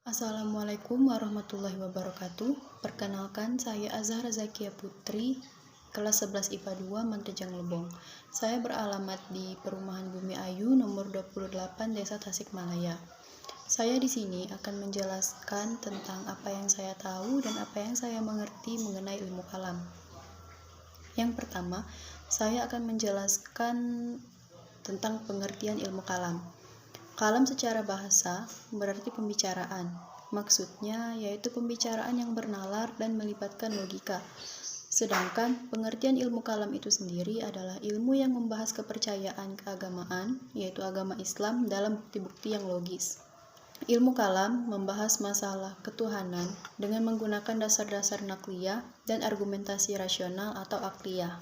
Assalamualaikum warahmatullahi wabarakatuh. Perkenalkan, saya Azhara Zakia Putri, kelas 11 IPA 2 Mantejang Lebong. Saya beralamat di Perumahan Bumi Ayu nomor 28 Desa Tasikmalaya. Saya di sini akan menjelaskan tentang apa yang saya tahu dan apa yang saya mengerti mengenai ilmu kalam. Yang pertama, saya akan menjelaskan tentang pengertian ilmu kalam. Kalam secara bahasa berarti pembicaraan. Maksudnya yaitu pembicaraan yang bernalar dan melibatkan logika. Sedangkan pengertian ilmu kalam itu sendiri adalah ilmu yang membahas kepercayaan keagamaan, yaitu agama Islam dalam bukti-bukti yang logis. Ilmu kalam membahas masalah ketuhanan dengan menggunakan dasar-dasar nakliyah dan argumentasi rasional atau akliyah.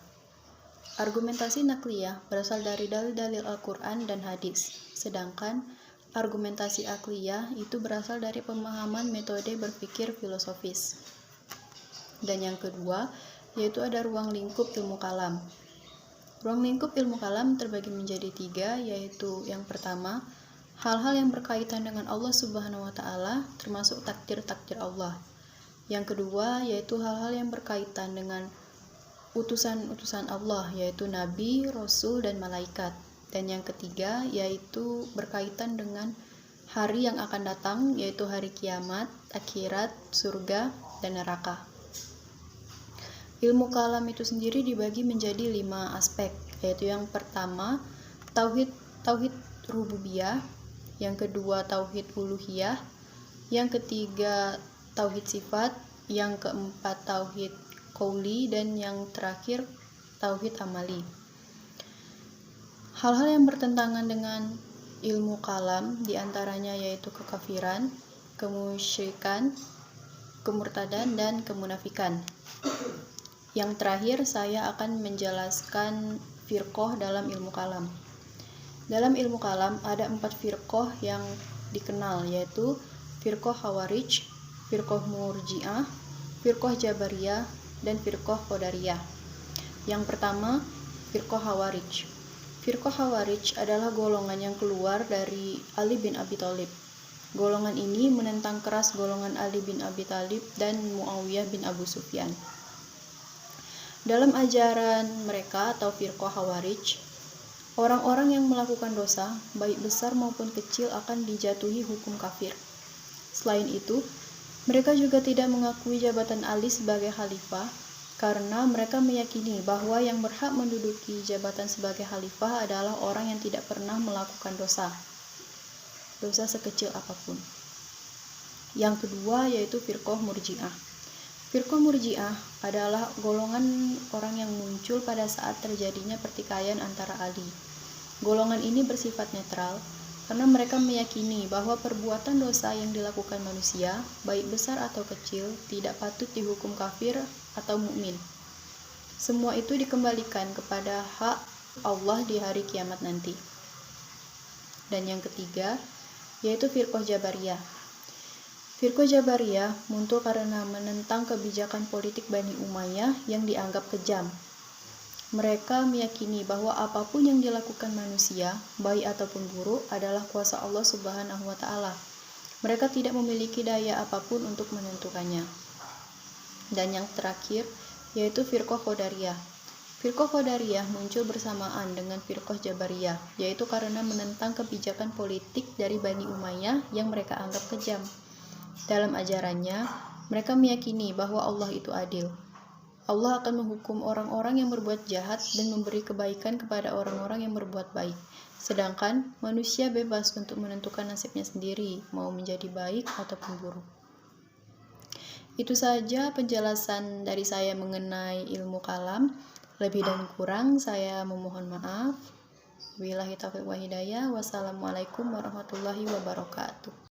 Argumentasi nakliyah berasal dari dalil-dalil Al-Quran dan hadis, sedangkan argumentasi akliyah itu berasal dari pemahaman metode berpikir filosofis. Dan yang kedua, yaitu ada ruang lingkup ilmu kalam. Ruang lingkup ilmu kalam terbagi menjadi 3, yaitu yang pertama, hal-hal yang berkaitan dengan Allah Subhanahu wa Ta'ala, termasuk takdir-takdir Allah. Yang kedua, yaitu hal-hal yang berkaitan dengan utusan-utusan Allah, yaitu nabi, rasul, dan malaikat. Dan yang ketiga, yaitu berkaitan dengan hari yang akan datang, yaitu hari kiamat, akhirat, surga, dan neraka. Ilmu kalam itu sendiri dibagi menjadi 5 aspek, yaitu yang pertama, tauhid rububiyah, yang kedua tauhid uluhiyah, yang ketiga tauhid sifat, yang keempat tauhid qauli, dan yang terakhir tauhid amali. Hal-hal yang bertentangan dengan ilmu kalam diantaranya yaitu kekafiran, kemusyrikan, kemurtadan, dan kemunafikan. Yang terakhir saya akan menjelaskan firqah dalam ilmu kalam. Dalam ilmu kalam ada 4 firqah yang dikenal, yaitu firqah Khawarij, firqah Murji'ah, firqah Jabariyah, dan firqah Qadariyah. Yang pertama, firqah Khawarij. Firqah Khawarij adalah golongan yang keluar dari Ali bin Abi Thalib. Golongan ini menentang keras golongan Ali bin Abi Thalib dan Muawiyah bin Abu Sufyan. Dalam ajaran mereka atau firqah Khawarij, orang-orang yang melakukan dosa, baik besar maupun kecil, akan dijatuhi hukum kafir. Selain itu, mereka juga tidak mengakui jabatan Ali sebagai khalifah karena mereka meyakini bahwa yang berhak menduduki jabatan sebagai khalifah adalah orang yang tidak pernah melakukan dosa sekecil apapun. Yang kedua yaitu firqah Murji'ah. Firqah Murji'ah adalah golongan orang yang muncul pada saat terjadinya pertikaian antara Ali. Golongan ini bersifat netral karena mereka meyakini bahwa perbuatan dosa yang dilakukan manusia, baik besar atau kecil, tidak patut dihukum kafir atau mukmin. Semua itu dikembalikan kepada hak Allah di hari kiamat nanti. Dan yang ketiga, yaitu firqah Jabariyah. Firqah Jabariyah muncul karena menentang kebijakan politik Bani Umayyah yang dianggap kejam. Mereka meyakini bahwa apapun yang dilakukan manusia, baik ataupun buruk, adalah kuasa Allah Subhanahu wa Ta'ala. Mereka tidak memiliki daya apapun untuk menentukannya. Dan yang terakhir, yaitu firqah Qadariyah. Firqah Qadariyah muncul bersamaan dengan firqah Jabariyah, yaitu karena menentang kebijakan politik dari Bani Umayyah yang mereka anggap kejam. Dalam ajarannya, mereka meyakini bahwa Allah itu adil. Allah akan menghukum orang-orang yang berbuat jahat dan memberi kebaikan kepada orang-orang yang berbuat baik. Sedangkan manusia bebas untuk menentukan nasibnya sendiri, mau menjadi baik ataupun buruk. Itu saja penjelasan dari saya mengenai ilmu kalam. Lebih dan kurang saya memohon maaf. Wabillahi taufiq wa hidayah. Wassalamualaikum warahmatullahi wabarakatuh.